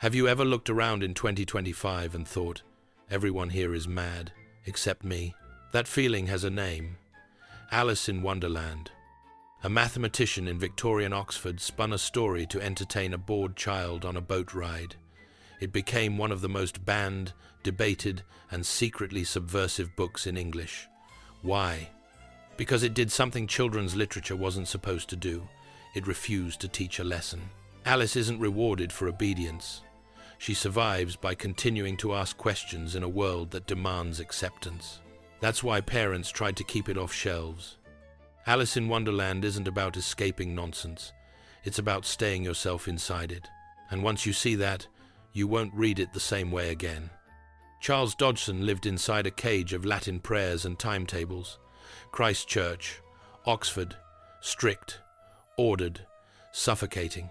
Have you ever looked around in 2025 and thought, everyone here is mad, except me? That feeling has a name. Alice in Wonderland. A mathematician in Victorian Oxford spun a story to entertain a bored child on a boat ride. It became one of the most banned, debated, and secretly subversive books in English. Why? Because it did something children's literature wasn't supposed to do. It refused to teach a lesson. Alice isn't rewarded for obedience. She survives by continuing to ask questions in a world that demands acceptance. That's why parents tried to keep it off shelves. Alice in Wonderland isn't about escaping nonsense. It's about staying yourself inside it. And once you see that, you won't read it the same way again. Charles Dodgson lived inside a cage of Latin prayers and timetables. Christ Church, Oxford, strict, ordered, suffocating.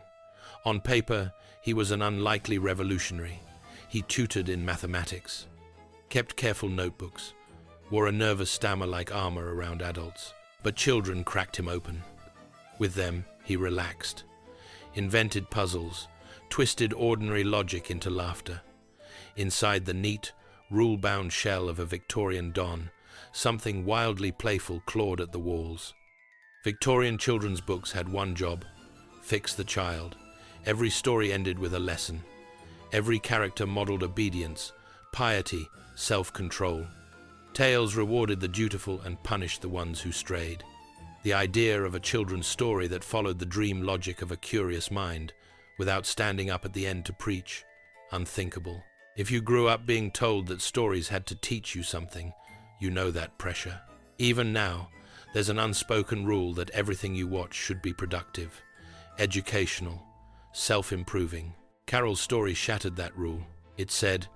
On paper, he was an unlikely revolutionary. He tutored in mathematics, kept careful notebooks, wore a nervous stammer-like armor around adults. But children cracked him open. With them, he relaxed, invented puzzles, twisted ordinary logic into laughter. Inside the neat, rule-bound shell of a Victorian don, something wildly playful clawed at the walls. Victorian children's books had one job: fix the child. Every story ended with a lesson. Every character modeled obedience, piety, self-control. Tales rewarded the dutiful and punished the ones who strayed. The idea of a children's story that followed the dream logic of a curious mind, without standing up at the end to preach, unthinkable. If you grew up being told that stories had to teach you something, you know that pressure. Even now, there's an unspoken rule that everything you watch should be productive, educational, self-improving. Carroll's story shattered that rule. It said,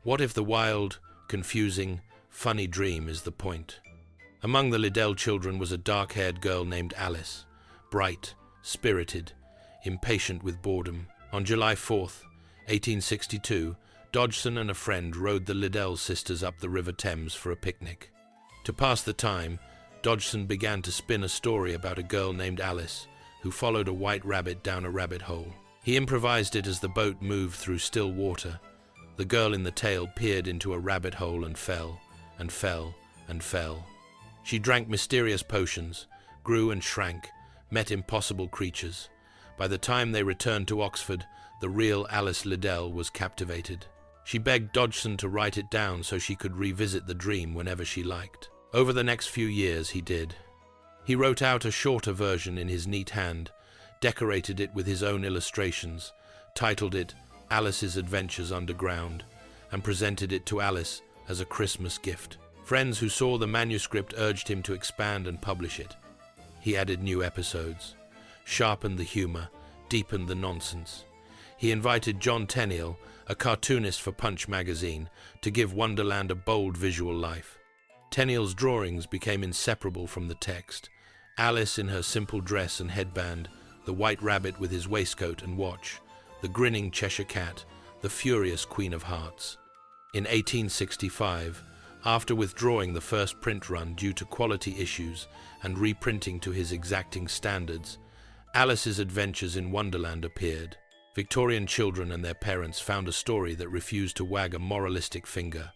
what if the wild, confusing, funny dream is the point? Among the Liddell children was a dark-haired girl named Alice, bright, spirited, impatient with boredom. On July 4th, 1862, Dodgson and a friend rowed the Liddell sisters up the River Thames for a picnic. To pass the time, Dodgson began to spin a story about a girl named Alice who followed a white rabbit down a rabbit hole. He improvised it as the boat moved through still water. The girl in the tale peered into a rabbit hole and fell, and fell, and fell. She drank mysterious potions, grew and shrank, met impossible creatures. By the time they returned to Oxford, the real Alice Liddell was captivated. She begged Dodgson to write it down so she could revisit the dream whenever she liked. Over the next few years, he did. He wrote out a shorter version in his neat hand, decorated it with his own illustrations, titled it Alice's Adventures Underground, and presented it to Alice as a Christmas gift. Friends who saw the manuscript urged him to expand and publish it. He added new episodes, sharpened the humor, deepened the nonsense. He invited John Tenniel, a cartoonist for Punch magazine, to give Wonderland a bold visual life. Tenniel's drawings became inseparable from the text. Alice in her simple dress and headband, the white rabbit with his waistcoat and watch, the grinning Cheshire cat, the furious Queen of Hearts. In 1865, after withdrawing the first print run due to quality issues and reprinting to his exacting standards, Alice's Adventures in Wonderland appeared. Victorian children and their parents found a story that refused to wag a moralistic finger.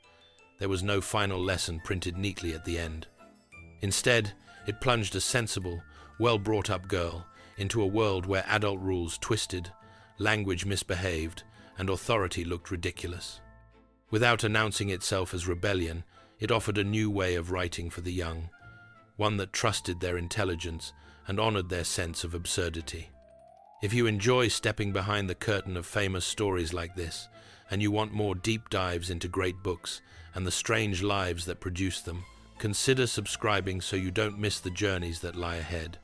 There was no final lesson printed neatly at the end. Instead, it plunged a sensible, well-brought-up girl into a world where adult rules twisted, language misbehaved, and authority looked ridiculous. Without announcing itself as rebellion, it offered a new way of writing for the young, one that trusted their intelligence and honored their sense of absurdity. If you enjoy stepping behind the curtain of famous stories like this, and you want more deep dives into great books and the strange lives that produce them, consider subscribing so you don't miss the journeys that lie ahead.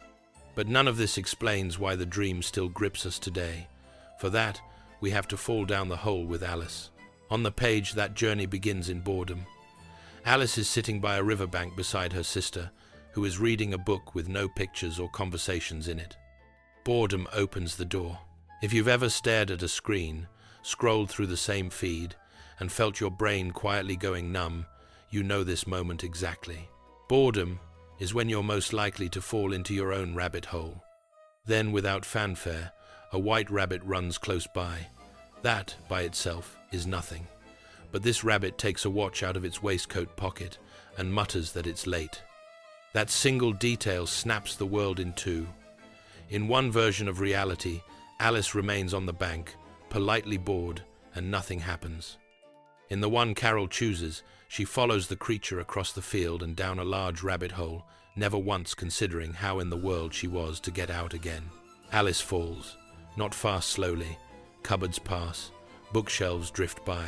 But none of this explains why the dream still grips us today. For that, we have to fall down the hole with Alice. On the page, that journey begins in boredom. Alice is sitting by a riverbank beside her sister, who is reading a book with no pictures or conversations in it. Boredom opens the door. If you've ever stared at a screen, scrolled through the same feed, and felt your brain quietly going numb, you know this moment exactly. Boredom is when you're most likely to fall into your own rabbit hole. Then, without fanfare, a white rabbit runs close by. That, by itself, is nothing. But this rabbit takes a watch out of its waistcoat pocket and mutters that it's late. That single detail snaps the world in two. In one version of reality, Alice remains on the bank, politely bored, and nothing happens. In the one Carroll chooses, she follows the creature across the field and down a large rabbit hole, never once considering how in the world she was to get out again. Alice falls, not fast, slowly. Cupboards pass, bookshelves drift by.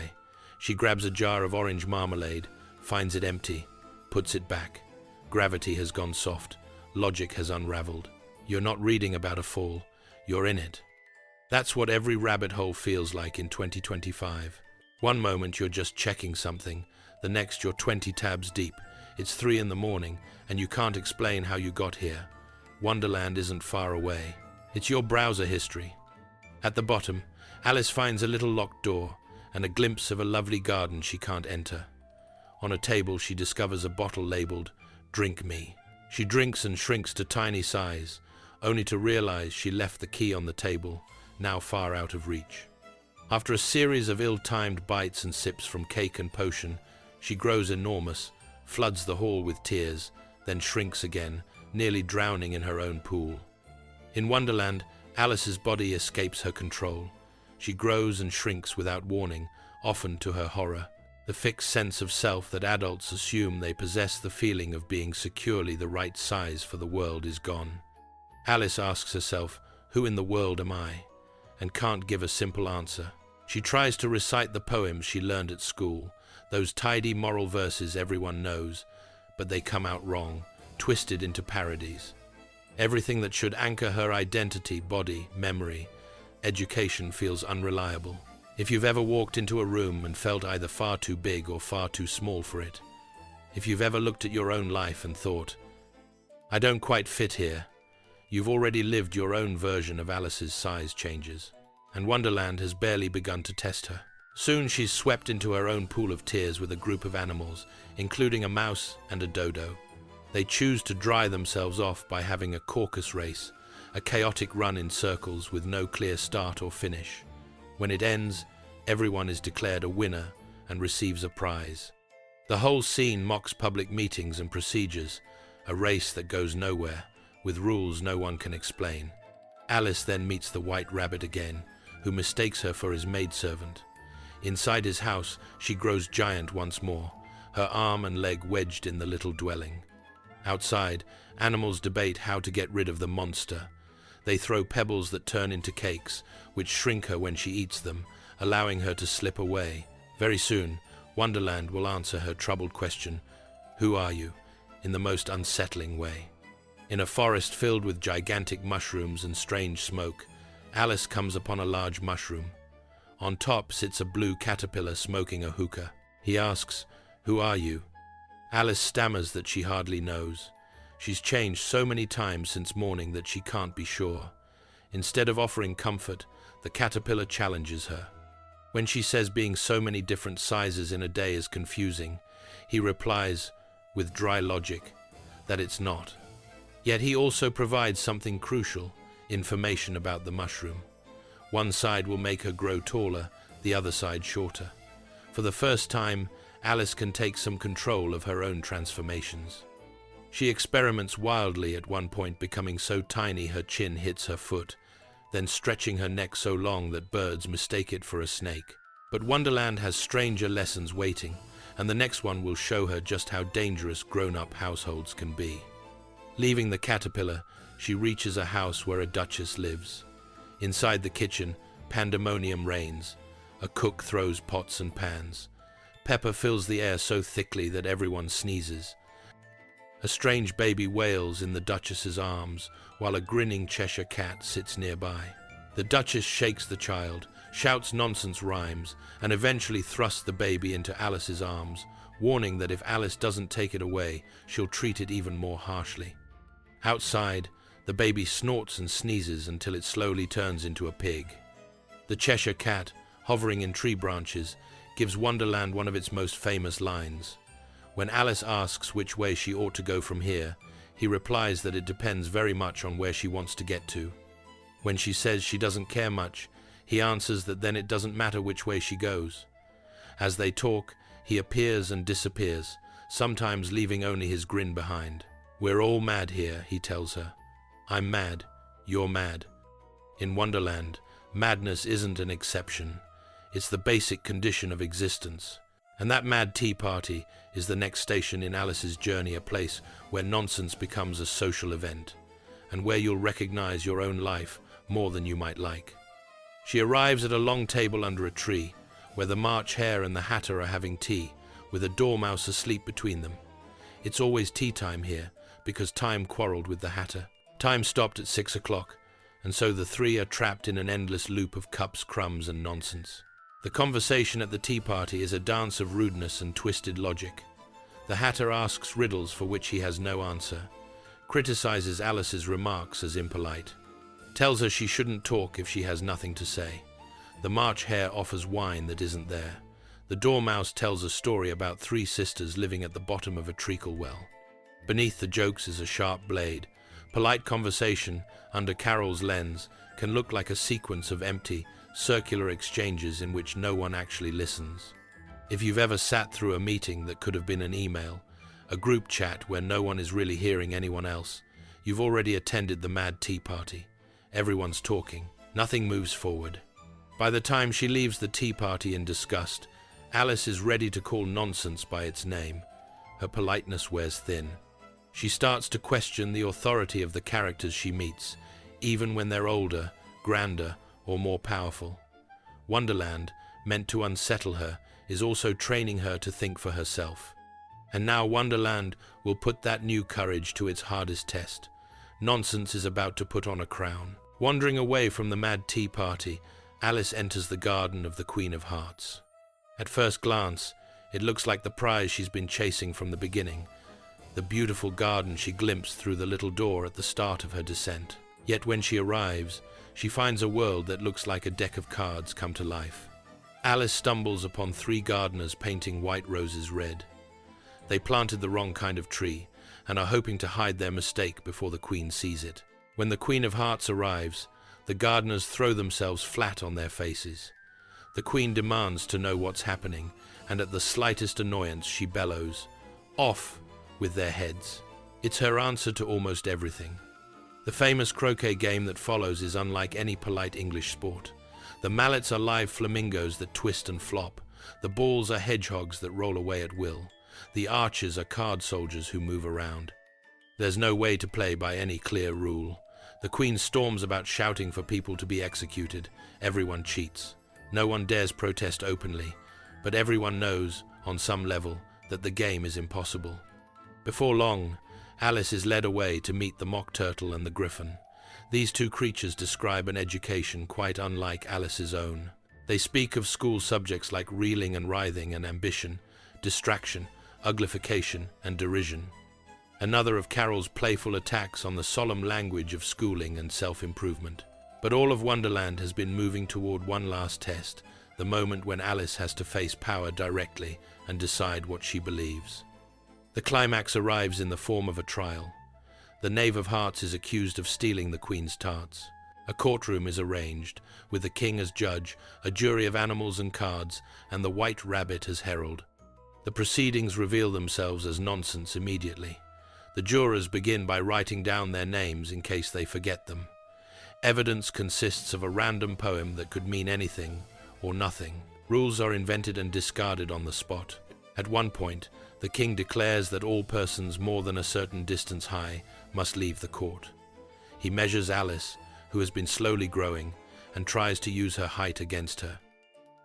She grabs a jar of orange marmalade, finds it empty, puts it back. Gravity has gone soft, logic has unraveled. You're not reading about a fall, you're in it. That's what every rabbit hole feels like in 2025. One moment you're just checking something, the next you're 20 tabs deep. It's 3 in the morning, and you can't explain how you got here. Wonderland isn't far away. It's your browser history. At the bottom, Alice finds a little locked door and a glimpse of a lovely garden she can't enter. On a table, she discovers a bottle labeled, "Drink Me." She drinks and shrinks to tiny size, only to realize she left the key on the table, now far out of reach. After a series of ill-timed bites and sips from cake and potion, she grows enormous, floods the hall with tears, then shrinks again, nearly drowning in her own pool. In Wonderland, Alice's body escapes her control. She grows and shrinks without warning, often to her horror. The fixed sense of self that adults assume they possess the feeling of being securely the right size for the world is gone. Alice asks herself, "Who in the world am I?" and can't give a simple answer. She tries to recite the poems she learned at school, those tidy moral verses everyone knows, but they come out wrong, twisted into parodies. Everything that should anchor her identity, body, memory, education feels unreliable. If you've ever walked into a room and felt either far too big or far too small for it, if you've ever looked at your own life and thought, "I don't quite fit here," you've already lived your own version of Alice's size changes. And Wonderland has barely begun to test her. Soon she's swept into her own pool of tears with a group of animals, including a mouse and a dodo. They choose to dry themselves off by having a caucus race, a chaotic run in circles with no clear start or finish. When it ends, everyone is declared a winner and receives a prize. The whole scene mocks public meetings and procedures, a race that goes nowhere, with rules no one can explain. Alice then meets the white rabbit again, who mistakes her for his maidservant. Inside his house, she grows giant once more, her arm and leg wedged in the little dwelling. Outside, animals debate how to get rid of the monster. They throw pebbles that turn into cakes, which shrink her when she eats them, allowing her to slip away. Very soon, Wonderland will answer her troubled question, "Who are you?" in the most unsettling way. In a forest filled with gigantic mushrooms and strange smoke, Alice comes upon a large mushroom. On top sits a blue caterpillar smoking a hookah. He asks, "Who are you?" Alice stammers that she hardly knows. She's changed so many times since morning that she can't be sure. Instead of offering comfort, the caterpillar challenges her. When she says being so many different sizes in a day is confusing, he replies, with dry logic, that it's not. Yet he also provides something crucial, information about the mushroom. One side will make her grow taller, the other side shorter. For the first time, Alice can take some control of her own transformations. She experiments wildly at one point, becoming so tiny her chin hits her foot, then stretching her neck so long that birds mistake it for a snake. But Wonderland has stranger lessons waiting, and the next one will show her just how dangerous grown-up households can be. Leaving the caterpillar, she reaches a house where a duchess lives. Inside the kitchen, pandemonium reigns. A cook throws pots and pans. Pepper fills the air so thickly that everyone sneezes. A strange baby wails in the duchess's arms, while a grinning Cheshire cat sits nearby. The duchess shakes the child, shouts nonsense rhymes, and eventually thrusts the baby into Alice's arms, warning that if Alice doesn't take it away, she'll treat it even more harshly. Outside, the baby snorts and sneezes until it slowly turns into a pig. The Cheshire cat, hovering in tree branches, gives Wonderland one of its most famous lines. When Alice asks which way she ought to go from here, he replies that it depends very much on where she wants to get to. When she says she doesn't care much, He answers that then it doesn't matter which way she goes. As they talk, he appears and disappears, sometimes leaving only his grin behind. "We're all mad here," he tells her. "I'm mad. You're mad." In Wonderland, madness isn't an exception. It's the basic condition of existence. And that mad tea party is the next station in Alice's journey, a place where nonsense becomes a social event, and where you'll recognize your own life more than you might like. She arrives at a long table under a tree, where the March Hare and the Hatter are having tea, with a dormouse asleep between them. It's always tea time here, because Time quarreled with the Hatter. Time stopped at 6 o'clock, and so the three are trapped in an endless loop of cups, crumbs, and nonsense. The conversation at the tea party is a dance of rudeness and twisted logic. The Hatter asks riddles for which he has no answer, criticizes Alice's remarks as impolite, tells her she shouldn't talk if she has nothing to say. The March Hare offers wine that isn't there. The Dormouse tells a story about three sisters living at the bottom of a treacle well. Beneath the jokes is a sharp blade. Polite conversation, under Carroll's lens, can look like a sequence of empty, circular exchanges in which no one actually listens. If you've ever sat through a meeting that could have been an email, a group chat where no one is really hearing anyone else, you've already attended the mad tea party. Everyone's talking. Nothing moves forward. By the time she leaves the tea party in disgust, Alice is ready to call nonsense by its name. Her politeness wears thin. She starts to question the authority of the characters she meets, even when they're older, grander, or more powerful. Wonderland, meant to unsettle her, is also training her to think for herself. And now Wonderland will put that new courage to its hardest test. Nonsense is about to put on a crown. Wandering away from the mad tea party, Alice enters the garden of the Queen of Hearts. At first glance, it looks like the prize she's been chasing from the beginning, the beautiful garden she glimpsed through the little door at the start of her descent. Yet when she arrives, she finds a world that looks like a deck of cards come to life. Alice stumbles upon three gardeners painting white roses red. They planted the wrong kind of tree and are hoping to hide their mistake before the Queen sees it. When the Queen of Hearts arrives, the gardeners throw themselves flat on their faces. The Queen demands to know what's happening, and at the slightest annoyance she bellows, "Off with their heads." It's her answer to almost everything. The famous croquet game that follows is unlike any polite English sport. The mallets are live flamingos that twist and flop. The balls are hedgehogs that roll away at will. The archers are card soldiers who move around. There's no way to play by any clear rule. The Queen storms about shouting for people to be executed. Everyone cheats. No one dares protest openly, but everyone knows, on some level, that the game is impossible. Before long, Alice is led away to meet the mock turtle and the griffin. These two creatures describe an education quite unlike Alice's own. They speak of school subjects like reeling and writhing and ambition, distraction, uglification, and derision. Another of Carroll's playful attacks on the solemn language of schooling and self-improvement. But all of Wonderland has been moving toward one last test, the moment when Alice has to face power directly and decide what she believes. The climax arrives in the form of a trial. The Knave of Hearts is accused of stealing the Queen's tarts. A courtroom is arranged, with the king as judge, a jury of animals and cards, and the White Rabbit as herald. The proceedings reveal themselves as nonsense immediately. The jurors begin by writing down their names in case they forget them. Evidence consists of a random poem that could mean anything or nothing. Rules are invented and discarded on the spot. At one point, the king declares that all persons more than a certain distance high must leave the court. He measures Alice, who has been slowly growing, and tries to use her height against her.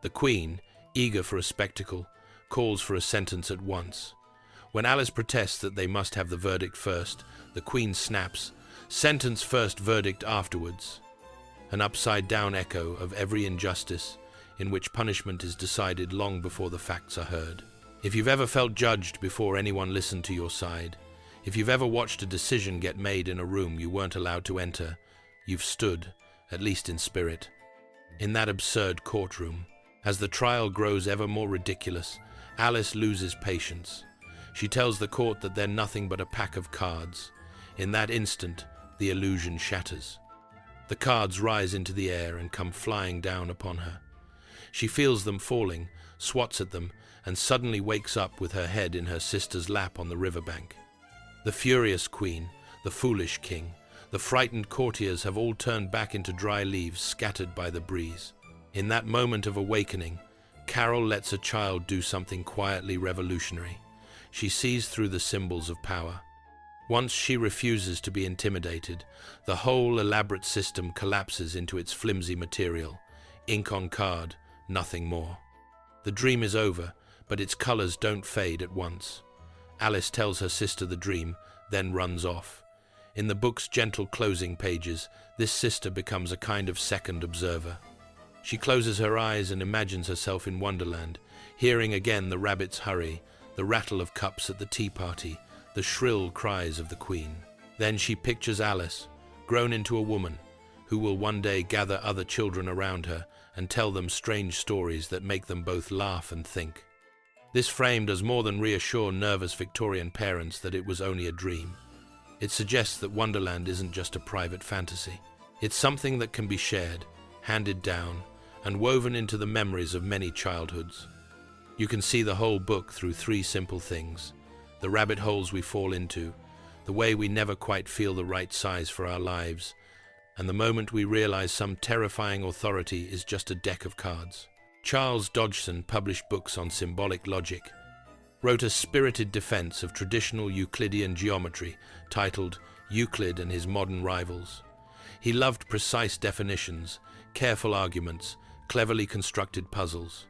The Queen, eager for a spectacle, calls for a sentence at once. When Alice protests that they must have the verdict first, the Queen snaps, "Sentence first, verdict afterwards." An upside-down echo of every injustice, in which punishment is decided long before the facts are heard. If you've ever felt judged before anyone listened to your side, if you've ever watched a decision get made in a room you weren't allowed to enter, you've stood, at least in spirit, in that absurd courtroom. As the trial grows ever more ridiculous, Alice loses patience. She tells the court that they're nothing but a pack of cards. In that instant, the illusion shatters. The cards rise into the air and come flying down upon her. She feels them falling, swats at them, and suddenly wakes up with her head in her sister's lap on the riverbank. The furious queen, the foolish king, the frightened courtiers have all turned back into dry leaves scattered by the breeze. In that moment of awakening, Carroll lets a child do something quietly revolutionary. She sees through the symbols of power. Once she refuses to be intimidated, the whole elaborate system collapses into its flimsy material. Ink on card, nothing more. The dream is over, but its colors don't fade at once. Alice tells her sister the dream, then runs off. In the book's gentle closing pages, this sister becomes a kind of second observer. She closes her eyes and imagines herself in Wonderland, hearing again the rabbits hurry, the rattle of cups at the tea party, the shrill cries of the queen. Then she pictures Alice, grown into a woman, who will one day gather other children around her and tell them strange stories that make them both laugh and think. This frame does more than reassure nervous Victorian parents that it was only a dream. It suggests that Wonderland isn't just a private fantasy. It's something that can be shared, handed down, and woven into the memories of many childhoods. You can see the whole book through three simple things: the rabbit holes we fall into, the way we never quite feel the right size for our lives, and the moment we realize some terrifying authority is just a deck of cards. Charles Dodgson published books on symbolic logic, wrote a spirited defense of traditional Euclidean geometry titled Euclid and His Modern Rivals. He loved precise definitions, careful arguments, cleverly constructed puzzles.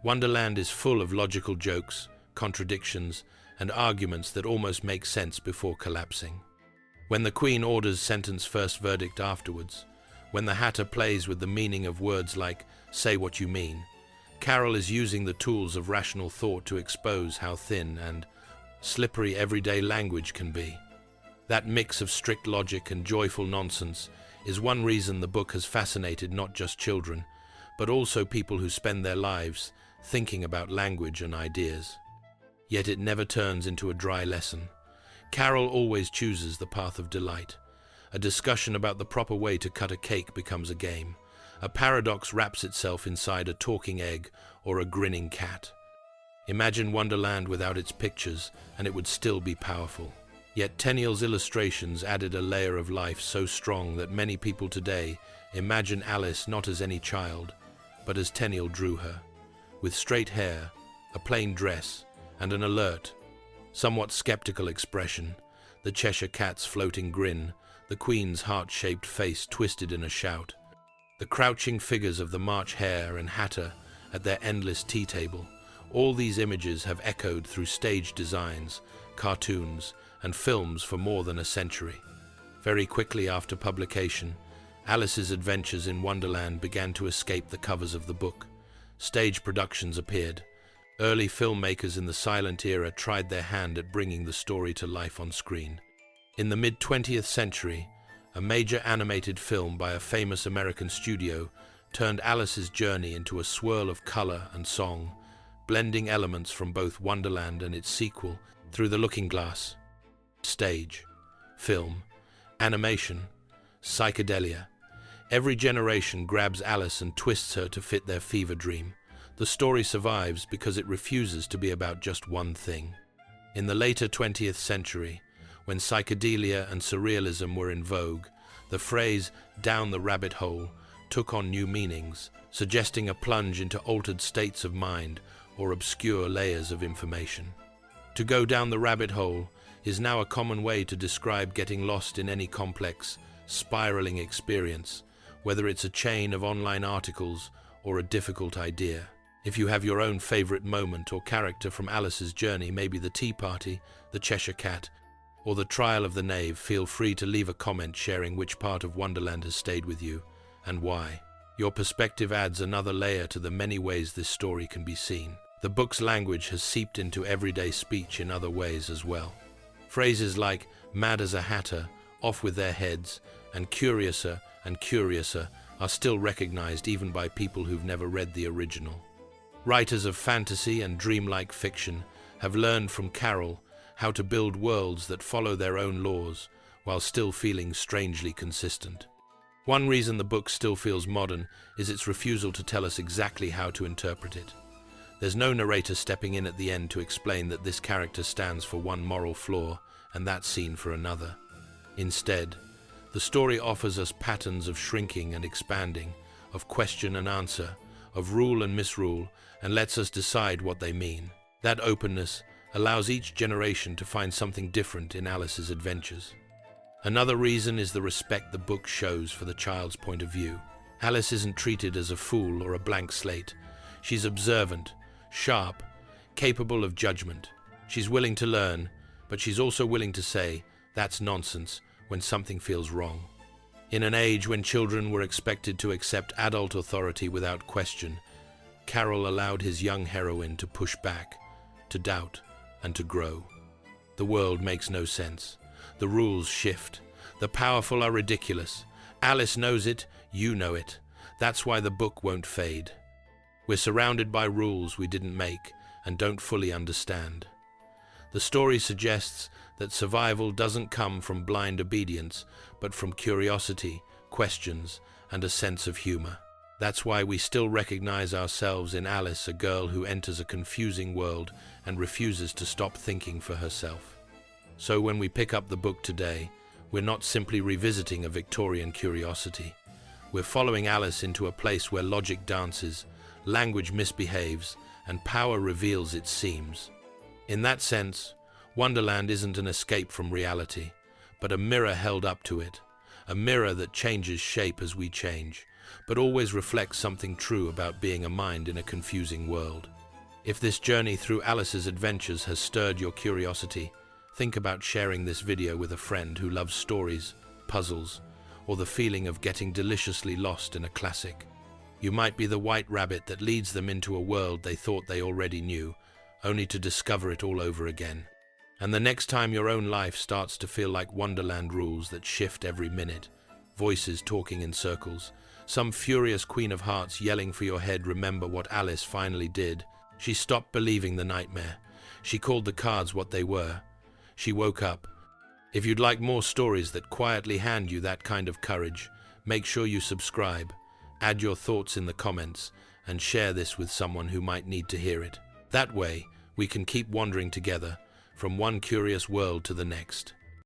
Wonderland is full of logical jokes, contradictions, and arguments that almost make sense before collapsing. When the Queen orders sentence first verdict afterwards, when the Hatter plays with the meaning of words like "say what you mean," Carroll is using the tools of rational thought to expose how thin and slippery everyday language can be. That mix of strict logic and joyful nonsense is one reason the book has fascinated not just children, but also people who spend their lives thinking about language and ideas. Yet it never turns into a dry lesson. Carroll always chooses the path of delight. A discussion about the proper way to cut a cake becomes a game. A paradox wraps itself inside a talking egg or a grinning cat. Imagine Wonderland without its pictures, and it would still be powerful. Yet Tenniel's illustrations added a layer of life so strong that many people today imagine Alice not as any child, but as Tenniel drew her, with straight hair, a plain dress, and an alert, somewhat skeptical expression, the Cheshire Cat's floating grin, the Queen's heart-shaped face twisted in a shout, the crouching figures of the March Hare and Hatter at their endless tea table. All these images have echoed through stage designs, cartoons, and films for more than a century. Very quickly after publication, Alice's adventures in Wonderland began to escape the covers of the book. Stage productions appeared. Early filmmakers in the silent era tried their hand at bringing the story to life on screen. In the mid-20th century, a major animated film by a famous American studio turned Alice's journey into a swirl of color and song, blending elements from both Wonderland and its sequel through the looking glass. Stage, film, animation, psychedelia. Every generation grabs Alice and twists her to fit their fever dream. The story survives because it refuses to be about just one thing. In the later 20th century, when psychedelia and surrealism were in vogue, the phrase "down the rabbit hole" took on new meanings, suggesting a plunge into altered states of mind or obscure layers of information. To go down the rabbit hole is now a common way to describe getting lost in any complex, spiraling experience, whether it's a chain of online articles or a difficult idea. If you have your own favorite moment or character from Alice's journey, maybe the tea party, the Cheshire Cat, or the trial of the knave, feel free to leave a comment sharing which part of Wonderland has stayed with you and why. Your perspective adds another layer to the many ways this story can be seen. The book's language has seeped into everyday speech in other ways as well. Phrases like "mad as a hatter," "off with their heads," and curiouser are still recognized even by people who've never read the original. Writers of fantasy and dreamlike fiction have learned from Carroll how to build worlds that follow their own laws while still feeling strangely consistent. One reason the book still feels modern is its refusal to tell us exactly how to interpret it. There's no narrator stepping in at the end to explain that this character stands for one moral flaw and that scene for another. Instead, the story offers us patterns of shrinking and expanding, of question and answer, of rule and misrule, and lets us decide what they mean. That openness allows each generation to find something different in Alice's adventures. Another reason is the respect the book shows for the child's point of view. Alice isn't treated as a fool or a blank slate. She's observant, sharp, capable of judgment. She's willing to learn, but she's also willing to say, "That's nonsense," when something feels wrong. In an age when children were expected to accept adult authority without question, Carroll allowed his young heroine to push back, to doubt, and to grow. The world makes no sense. The rules shift. The powerful are ridiculous. Alice knows it, you know it. That's why the book won't fade. We're surrounded by rules we didn't make and don't fully understand. The story suggests that survival doesn't come from blind obedience, but from curiosity, questions, and a sense of humor. That's why we still recognize ourselves in Alice, a girl who enters a confusing world and refuses to stop thinking for herself. So when we pick up the book today, we're not simply revisiting a Victorian curiosity. We're following Alice into a place where logic dances, language misbehaves, and power reveals its seams. In that sense, Wonderland isn't an escape from reality, but a mirror held up to it, a mirror that changes shape as we change, but always reflects something true about being a mind in a confusing world. If this journey through Alice's adventures has stirred your curiosity, think about sharing this video with a friend who loves stories, puzzles, or the feeling of getting deliciously lost in a classic. You might be the white rabbit that leads them into a world they thought they already knew, only to discover it all over again. And the next time your own life starts to feel like Wonderland rules that shift every minute, voices talking in circles, some furious Queen of Hearts yelling for your head, remember what Alice finally did. She stopped believing the nightmare. She called the cards what they were. She woke up. If you'd like more stories that quietly hand you that kind of courage, make sure you subscribe, add your thoughts in the comments, and share this with someone who might need to hear it. That way, we can keep wandering together, from one curious world to the next.